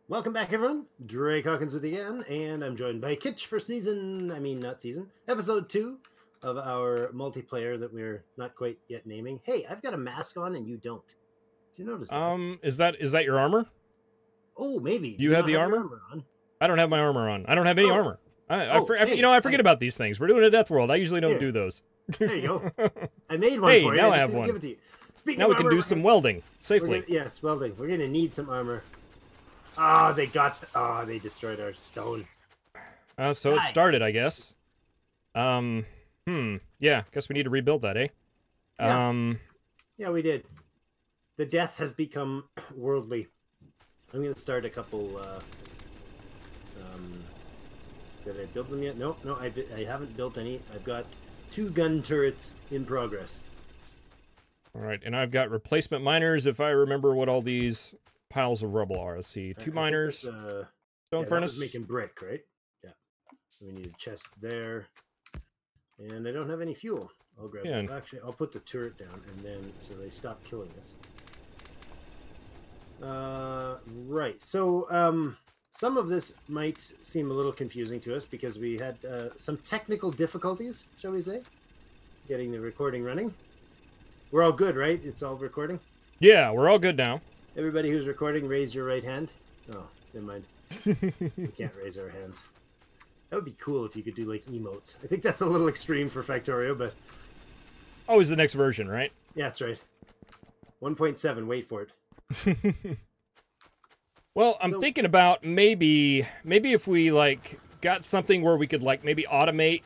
Welcome back, everyone. Drake Hawkins with you again, and I'm joined by Kitch for episode 2 of our multiplayer that we're not quite yet naming. Hey, I've got a mask on and you don't. Did you notice that? Is that your armor? Oh, maybe. Do Do you you have not the have your armor? armor on? I don't have my armor on. I don't have any armor. Hey, I forget about these things. We're doing a death world. I usually don't do those. There you go. I made one Hey, for you. now I I just have didn't one. give it to you. Speaking Now of we can armor, do some welding safely. Yes, welding. We're going to need some armor. They destroyed our stone. So it started, I guess. Yeah, guess we need to rebuild that, eh? Yeah, we did. The death has become worldly. I'm going to start a couple, did I build them yet? No, I haven't built any. I've got 2 gun turrets in progress. Alright, and I've got replacement miners, if I remember what all these piles of rubble are. Let's see, 2 miners, stone furnace. That was making brick, right? Yeah. So we need a chest there. And I don't have any fuel. I'll grab it. Actually, I'll put the turret down, and then, so they stop killing us. Right. So, some of this might seem a little confusing to us because we had some technical difficulties, shall we say, getting the recording running. We're all good, right? It's all recording? Yeah, we're all good now. Everybody who's recording, raise your right hand. Oh, never mind. We can't raise our hands. That would be cool if you could do, like, emotes. I think that's a little extreme for Factorio, but... Always the next version, right? Yeah, that's right. 1.7, wait for it. Well, I'm thinking about maybe if we, like, got something where we could, like, maybe automate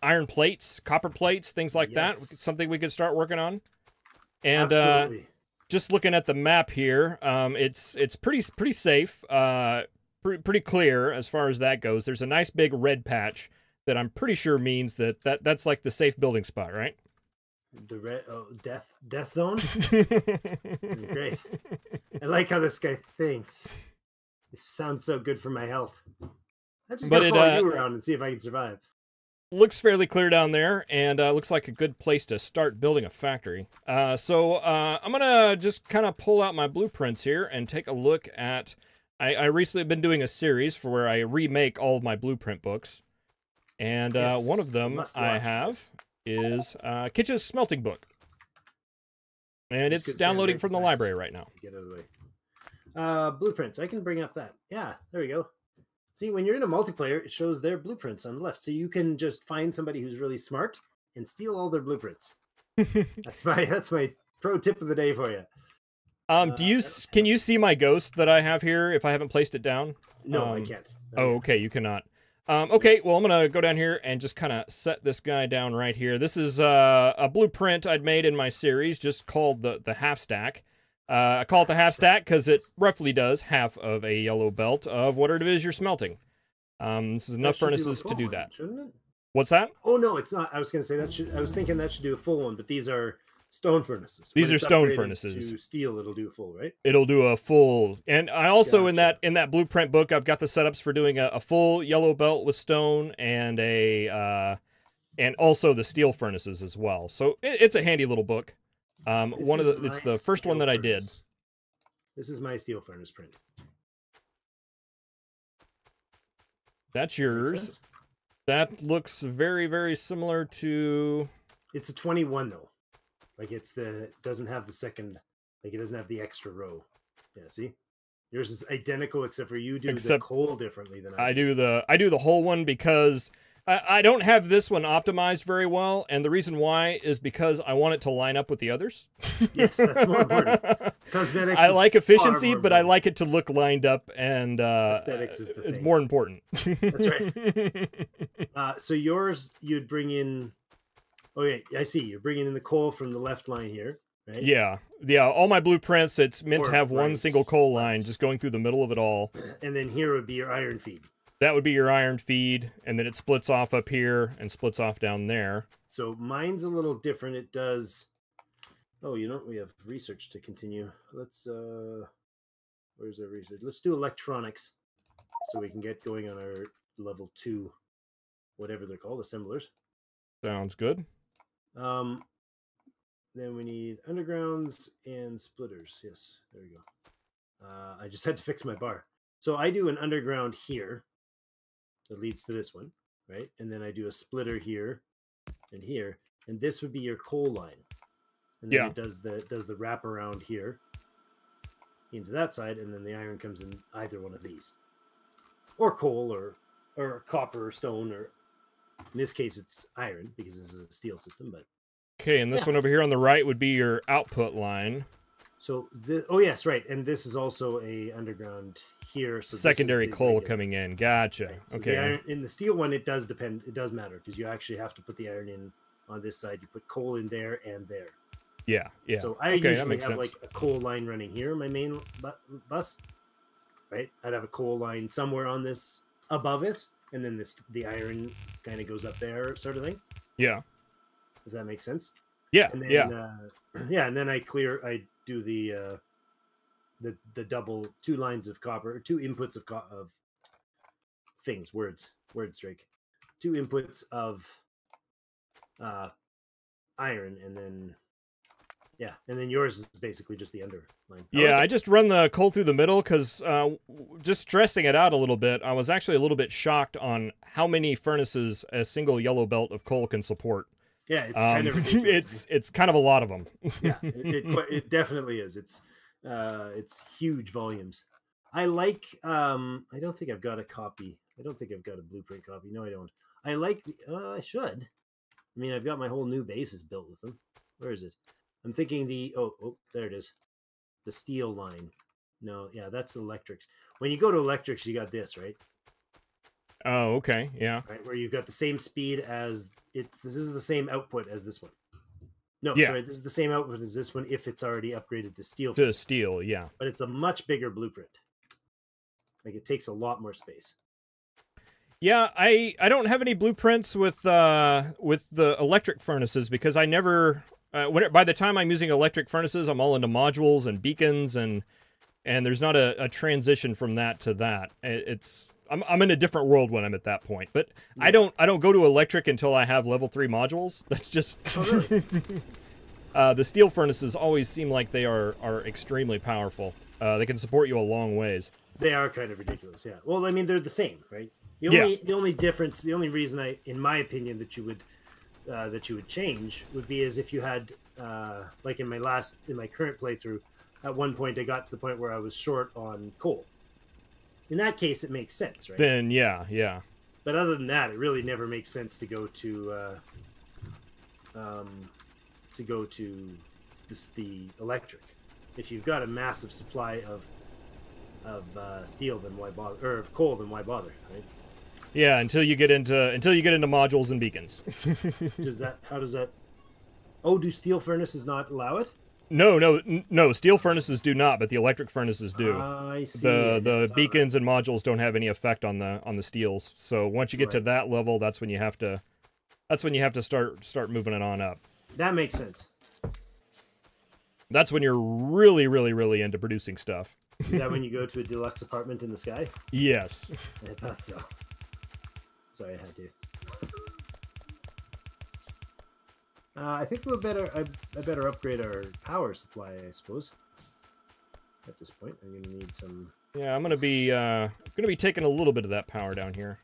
iron plates, copper plates, things like that. Something we could start working on. And just looking at the map here, it's pretty safe, pretty clear as far as that goes. There's a nice big red patch that I'm pretty sure means that's like the safe building spot, right? The red death zone. Great. I like how this guy thinks. This sounds so good for my health. I just gotta follow you around and see if I can survive. Looks fairly clear down there, and looks like a good place to start building a factory. So I'm gonna just kind of pull out my blueprints here and take a look at. I recently been doing a series for where I remake all of my blueprint books, and one of them I have is Kitch's smelting book, and it's downloading from the library right now. Get out of the way. Blueprints. I can bring up that. Yeah, there we go. See, when you're in a multiplayer, it shows their blueprints on the left, so you can just find somebody who's really smart and steal all their blueprints. That's my pro tip of the day for you. Can you see my ghost that I have here if I haven't placed it down? No, I can't. Oh, okay, you cannot. Okay, well, I'm gonna go down here and just kind of set this guy down right here. This is a blueprint I'd made in my series, just called the half stack. I call it the half stack because it roughly does half of a yellow belt of whatever it is you're smelting. This is enough furnaces to do that. Shouldn't it? What's that? Oh no, it's not. I was going to say I was thinking that should do a full one, but these are stone furnaces. These are stone furnaces. To steel, it'll do a full, right? It'll do a full. And I also in that blueprint book, I've got the setups for doing a full yellow belt with stone and and also the steel furnaces as well. So it's a handy little book. It's the first one that I did. This is my steel furnace print. That's yours. That looks very, very similar to. It's a 21 though. Like it doesn't have the second, like it doesn't have the extra row. Yeah, see? Yours is identical except for you do the coal differently than I do. I do the whole one because I don't have this one optimized very well, and the reason why is because I want it to line up with the others. Yes, that's more important. Cosmetics. I like efficiency, but I like it to look lined up, and aesthetics is the thing. It's more important. That's right. So yours, you'd bring in. Oh yeah, I see. You're bringing in the coal from the left line here, right? Yeah. All my blueprints, it's meant to have one single coal line just going through the middle of it all. And then here would be your iron feed. That would be your iron feed, and then it splits off up here and splits off down there. So mine's a little different. It does. Oh, we have research to continue. Let's. Where's our research? Let's do electronics, so we can get going on our level 2, whatever they're called, assemblers. Sounds good. Then we need undergrounds and splitters. Yes, there we go. I just had to fix my bar. So I do an underground here that leads to this one, right? And then I do a splitter here and here, and this would be your coal line. And then it does the wrap around here into that side, and then the iron comes in either one of these, or coal, or copper, or stone, or in this case it's iron because this is a steel system. But okay, and this one over here on the right would be your output line. So oh yes, right, and this is also a underground here. So secondary coal coming in. Gotcha. Right. So okay. The iron, in the steel one, it does depend. It does matter because you actually have to put the iron in on this side. You put coal in there and there. Yeah, yeah. So I usually have like a coal line running here, my main bus, right? I'd have a coal line somewhere on this above it, and then the iron kind of goes up there, sort of thing. Yeah. Does that make sense? Yeah, and then, yeah. Yeah, and then I do the double 2 lines of copper, 2 inputs of things, words, Drake. 2 inputs of iron, and then and then yours is basically just the underline. Yeah, I just run the coal through the middle because just stressing it out a little bit, I was actually a little bit shocked on how many furnaces a single yellow belt of coal can support. Yeah, it's kind of ridiculous. It's kind of a lot of them. Yeah, it definitely is. It's huge volumes. I like. I don't think I've got a copy. I don't think I've got a blueprint copy. No, I don't. I like. I should. I mean, I've got my whole new bases built with them. Where is it? I'm thinking oh, there it is. The steel line. No, yeah, that's electrics. When you go to electrics, you got this, right? Oh, okay, yeah. Right, where you've got the same speed as it. This is the same output as this one. No, yeah. Sorry, this is the same output as this one if it's already upgraded to steel. To steel, yeah. But it's a much bigger blueprint. Like, it takes a lot more space. Yeah, I don't have any blueprints with the electric furnaces because I never. By the time I'm using electric furnaces, I'm all into modules and beacons, and there's not a transition from that to that. I'm in a different world when I'm at that point. But yeah. I don't go to electric until I have level 3 modules. That's just really? The steel furnaces always seem like they are extremely powerful. They can support you a long ways. They are kind of ridiculous, yeah. Well, I mean, they're the same, right? The only difference, the only reason in my opinion, that you would change would be as if you had like in my current playthrough, at one point I got to the point where I was short on coal. In that case, it makes sense, right? Then yeah. But other than that, it really never makes sense to go to the electric. If you've got a massive supply of steel, then why bother? Or of coal, then why bother, right? Yeah, until you get into modules and beacons. How does that? Oh, do steel furnaces not allow it? No. Steel furnaces do not, but the electric furnaces do. I see. The beacons and modules don't have any effect on the steels. So once you get to that level, that's when you have to start moving it on up. That makes sense. That's when you're really, really, really into producing stuff. Is that when you go to a deluxe apartment in the sky? Yes. I thought so. Sorry, I had to. I think I better upgrade our power supply, I suppose. At this point, I'm gonna need some. Yeah, I'm gonna be taking a little bit of that power down here.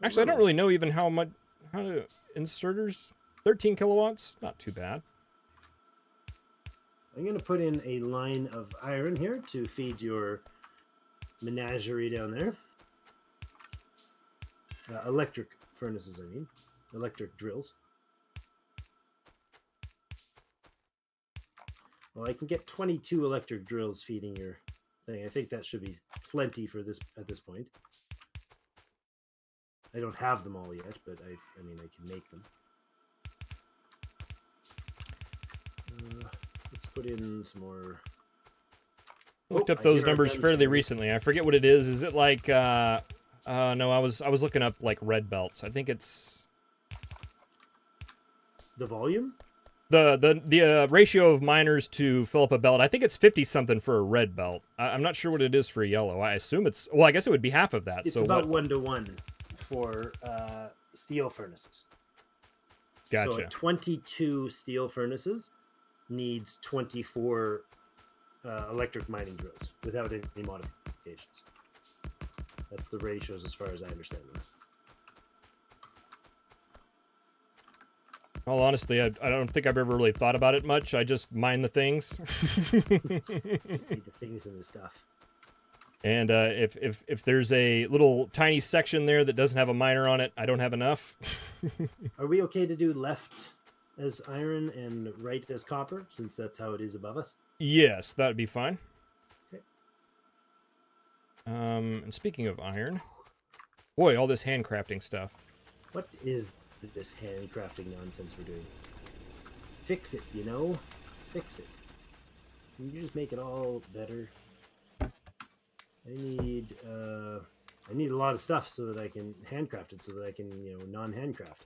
Actually, I don't really know even how to inserters. 13 kilowatts, not too bad. I'm gonna put in a line of iron here to feed your menagerie down there. Electric furnaces, I mean. Electric drills. Well, I can get 22 electric drills feeding your thing. I think that should be plenty for this at this point. I don't have them all yet, but I mean, I can make them. Let's put in some more. Looked up those numbers fairly recently. I forget what it is. Is it like no, I was looking up like red belts. I think it's the volume? The ratio of miners to fill up a belt. I think it's 50 something for a red belt. I'm not sure what it is for a yellow. I assume it's, well, I guess it would be half of that. It's so about 1-to-1 for steel furnaces. Gotcha. So 22 steel furnaces needs 24 electric mining drills without any modifications. That's the ratios as far as I understand them. Well, honestly, I don't think I've ever really thought about it much. I just mine the things. Need the things and the stuff. And if there's a little tiny section there that doesn't have a miner on it, I don't have enough. Are we okay to do left as iron and right as copper, since that's how it is above us? Yes, that would be fine. Okay. And speaking of iron, boy, all this handcrafting stuff. What is this handcrafting nonsense we're doing? Fix it, you know? Fix it. Can you just make it all better? I need a lot of stuff so that I can handcraft it, so that I can, you know, non-handcraft.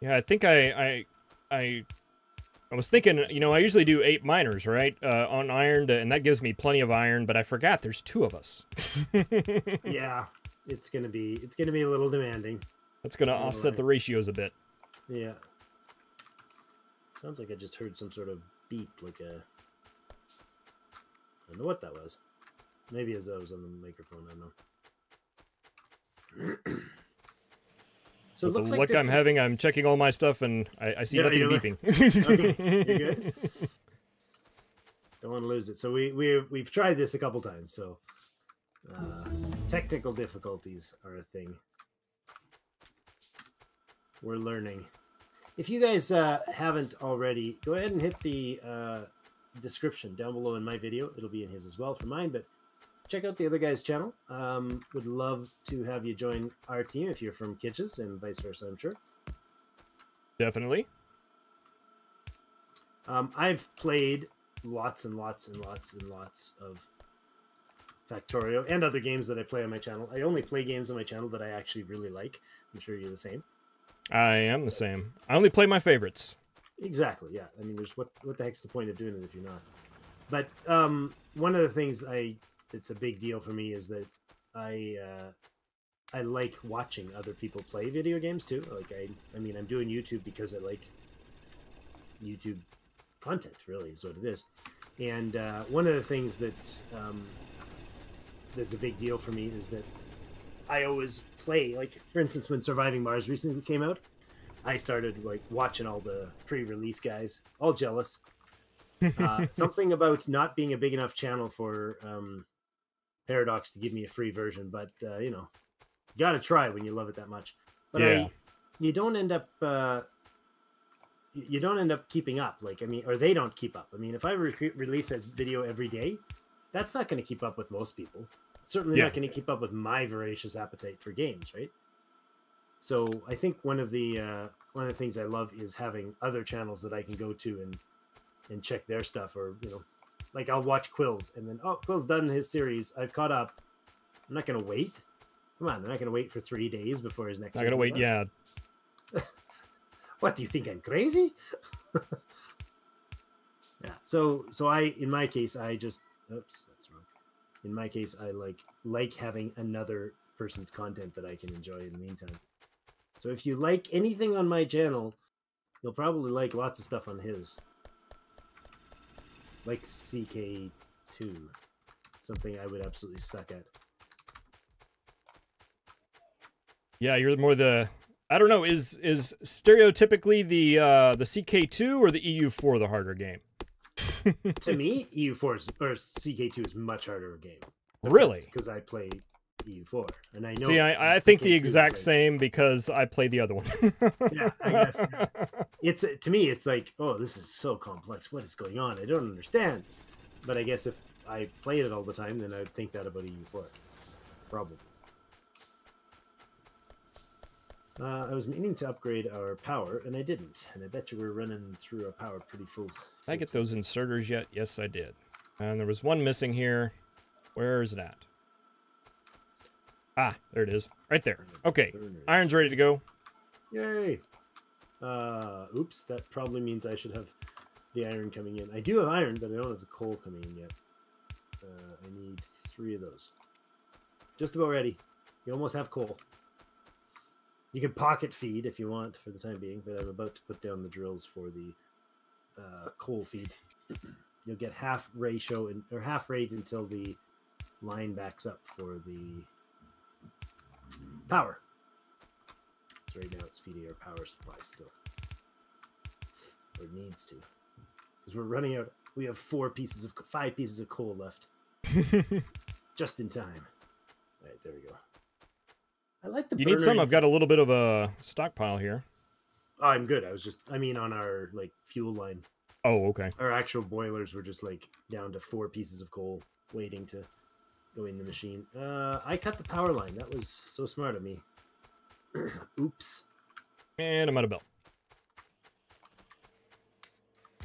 Yeah, I think I was thinking, you know, I usually do 8 miners, right, on iron, and that gives me plenty of iron. But I forgot there's 2 of us. Yeah, it's gonna be a little demanding. That's gonna offset the ratios a bit. Yeah. Sounds like I just heard some sort of beep, like a. I don't know what that was. Maybe as I was on the microphone. I don't know. So with the look I'm having, I'm checking all my stuff, and I see nothing beeping. Okay, you're good. Don't want to lose it. So we've tried this a couple times. So technical difficulties are a thing. We're learning. If you guys haven't already, go ahead and hit the description down below in my video. It'll be in his as well for mine, but check out the other guy's channel. Would love to have you join our team if you're from Kitch's, and vice versa, I'm sure. Definitely. I've played lots and lots and lots and lots of Factorio and other games that I play on my channel. I only play games on my channel that I actually really like. I'm sure you're the same. I am the same. I only play my favorites. Exactly, yeah. I mean, there's what the heck's the point of doing it if you're not? But one of the things it's a big deal for me is that I like watching other people play video games too. Like I mean, I'm doing YouTube because I like YouTube content. Really, is what it is. And one of the things that that's a big deal for me is that I always play. Like, for instance, when Surviving Mars recently came out, I started like watching all the pre-release guys, all jealous. Something about not being a big enough channel for Paradox to give me a free version, but you know, you gotta try when you love it that much. But yeah. You don't end up keeping up. Like, I mean, or they don't keep up. I mean, if I release a video every day, that's not going to keep up with most people. Certainly not going to keep up with my voracious appetite for games, right? So I think one of the things I love is having other channels that I can go to and check their stuff, or you know, like I'll watch Quill's and then Quill's done his series. I've caught up. I'm not going to wait. Come on, they're not going to wait for 3 days before his next. Not going to wait. Yeah. What do you think? I'm crazy? Yeah. So in my case, I just oops, that's wrong. In my case, I like having another person's content that I can enjoy in the meantime. So if you like anything on my channel, you'll probably like lots of stuff on his. Like CK2. Something I would absolutely suck at. Yeah, you're more the... I don't know, is stereotypically the CK2 or the EU4 the harder game? To me, EU4 or CK2 is much harder a game. Really? Because I play EU4, and I know. See, I think the exact same because I play the other one. Yeah, I guess. It's to me, it's like, oh, this is so complex. What is going on? I don't understand. But I guess if I played it all the time, then I'd think that about EU4. Probably. I was meaning to upgrade our power, and I didn't. And I bet you we're running through our power pretty full. Did I get those inserters yet? Yes, I did. And there was one missing here. Where is it at? Ah, there it is. Right there. Okay. Iron's ready to go. Yay. Oops, that probably means I should have the iron coming in. I do have iron, but I don't have the coal coming in yet. I need 3 of those. Just about ready. You almost have coal. You can pocket feed if you want for the time being, but I'm about to put down the drills for the coal feed. you'll get half ratio or half rate until the line backs up for the power. So right now it's feeding our power supply still, or it needs to, because we're running out. We have 5 pieces of coal left, just in time. All right, there we go. I like the. You need some? I've got a little bit of a stockpile here. Oh, I'm good. I mean, on our like fuel line. Oh, okay. Our actual boilers were just like down to 4 pieces of coal waiting to go in the machine. I cut the power line. That was so smart of me. Oops. And I'm out of belt.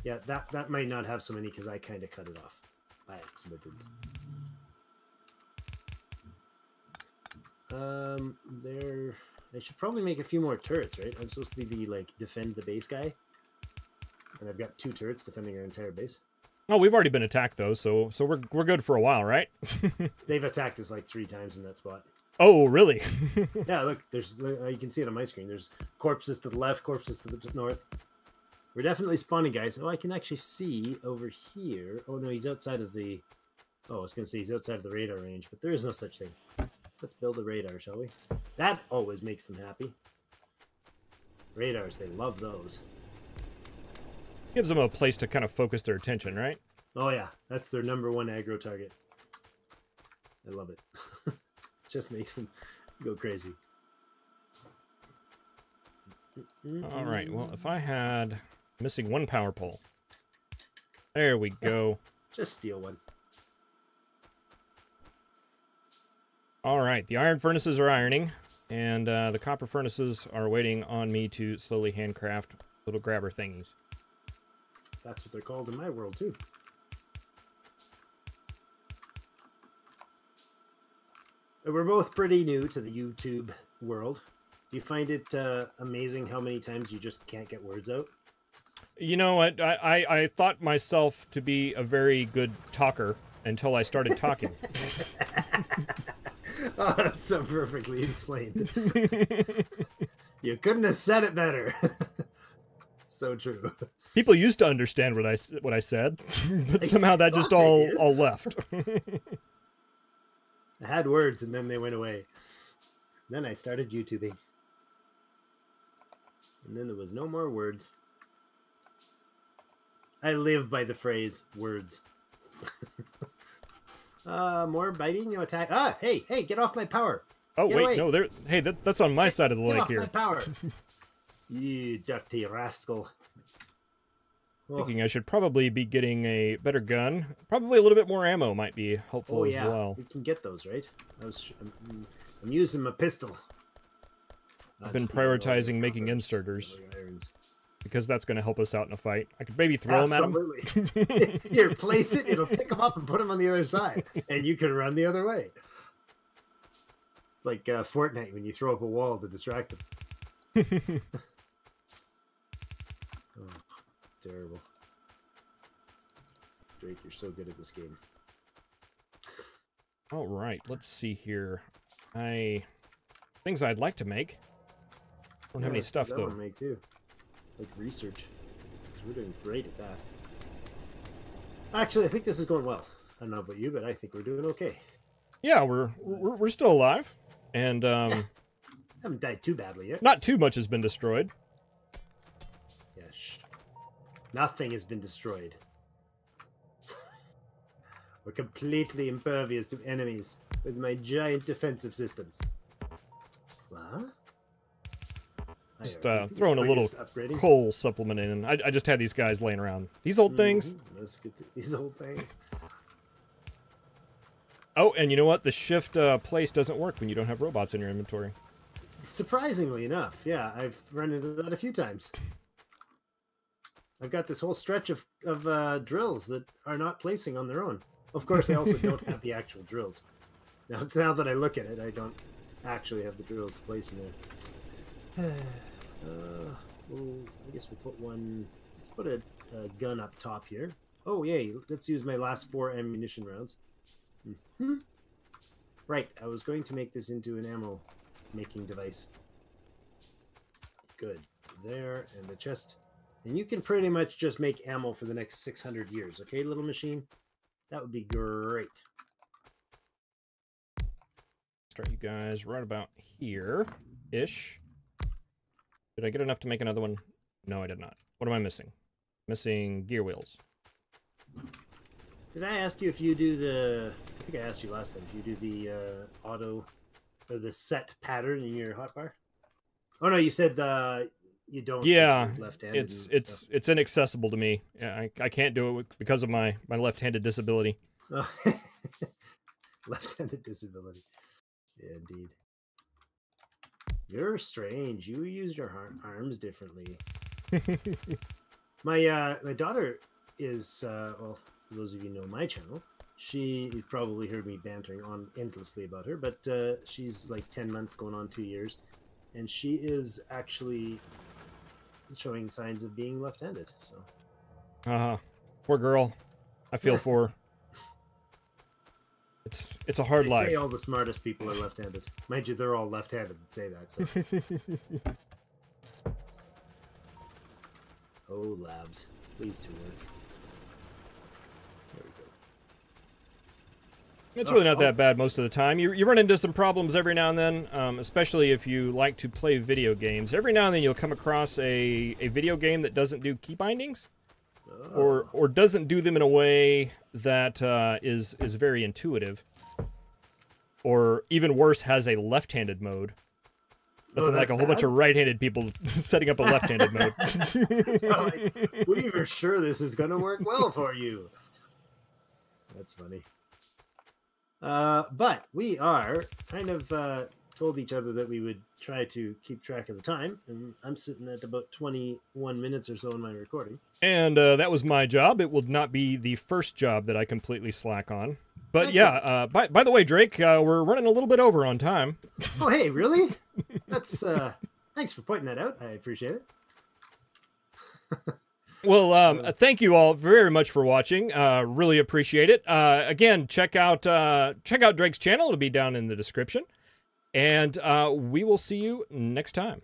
Yeah, that might not have so many because I kind of cut it off by accident. They should probably make a few more turrets, right? I'm supposed to be like defend the base guy, and I've got 2 turrets defending our entire base. Oh, we've already been attacked though, so we're good for a while, right? They've attacked us like 3 times in that spot. Oh, really? Yeah, look, you can see it on my screen. There's corpses to the left, corpses to the north. We're definitely spawning, guys. Oh, I can actually see over here. Oh, no, he's outside of the... Oh, I was going to say he's outside of the radar range, but there is no such thing. Let's build a radar, shall we? That always makes them happy. Radars, they love those. Gives them a place to kind of focus their attention, right? Oh, yeah. That's their #1 aggro target. I love it. Just makes them go crazy. All right. Well, if I had missing 1 power pole. There we go. Just steal one. All right. The iron furnaces are ironing, and the copper furnaces are waiting on me to slowly handcraft little grabber thingies. That's what they're called in my world, too. We're both pretty new to the YouTube world. Do you find it amazing how many times you just can't get words out? You know what? I thought myself to be a very good talker until I started talking. Oh, that's so perfectly explained. You couldn't have said it better. So true. People used to understand what I said, but somehow that just all left. I had words and then they went away. Then I started YouTubing. And then there was no more words. I live by the phrase words. More biting, no attack. Ah, hey, get off my power. Oh, Get wait, away. no, hey, that's on my side of the lake here. Get off my power. You dirty rascal. Thinking I should probably be getting a better gun. Probably a little bit more ammo might be helpful as well. We can get those, right? I'm using my pistol. I've been prioritizing making inserters because that's going to help us out in a fight. I could maybe throw them at them. Absolutely. Here, place it. It'll pick them up and put them on the other side, and you can run the other way. It's like Fortnite when you throw up a wall to distract them. Oh, terrible. Drake, you're so good at this game. All right, let's see here. Things I'd like to make. Don't have any stuff though. I make too. Like research. We're doing great at that. Actually, I think this is going well. I don't know about you, but I think we're doing okay. Yeah, we're still alive, and haven't died too badly yet. Not too much has been destroyed. Yeah, shh. Nothing has been destroyed. We're completely impervious to enemies with my giant defensive systems. What? Just throwing a little coal supplement in. I just had these guys laying around. These old things. That's good. These old things. Oh, and you know what? The shift place doesn't work when you don't have robots in your inventory. Surprisingly enough, yeah, I've run into that a few times. I've got this whole stretch of drills that are not placing on their own. Of course, I also don't have the actual drills. Now that I look at it, I don't actually have the drills to place in there. Well, I guess we'll put one. Let's put a gun up top here. Oh, yay! Let's use my last 4 ammunition rounds. Right, I was going to make this into an ammo making device. Good. There, and the chest And you can pretty much just make ammo for the next 600 years, okay, little machine? That would be great. Start you guys right about here-ish. Did I get enough to make another one? No, I did not. What am I missing? Missing gear wheels. Did I ask you if you do the... I think I asked you last time if you do the auto... or the set pattern in your hotbar? Oh, no, you said you don't. Yeah, left-handed it's inaccessible to me. Yeah, I can't do it because of my left-handed disability. Oh. Left-handed disability. Yeah, indeed. You're strange. You use your arms differently. My daughter is well, for those of you who know my channel, you've probably heard me bantering on endlessly about her, but she's like 10 months going on 2 years, and she is actually showing signs of being left-handed. So poor girl. I feel for her. It's a hard life. They say all the smartest people are left-handed. Mind you, they're all left-handed that say that. So. Oh, labs, please to work. There we go. It's really not that bad most of the time. You run into some problems every now and then, especially if you like to play video games. Every now and then you'll come across a video game that doesn't do key bindings, or doesn't do them in a way that is very intuitive, or even worse, has a left-handed mode. Nothing like a whole bunch of right-handed people setting up a left-handed mode. Like, we were sure this is going to work well for you. That's funny. But we are kind of told each other that we would try to keep track of the time, and I'm sitting at about 21 minutes or so in my recording. And that was my job. It will not be the first job that I completely slack on. But excellent. Yeah, by the way, Drake, we're running a little bit over on time. Oh, hey, really? That's thanks for pointing that out. I appreciate it. Well, thank you all very much for watching. Really appreciate it. Again, check out Drake's channel. It'll be down in the description. And we will see you next time.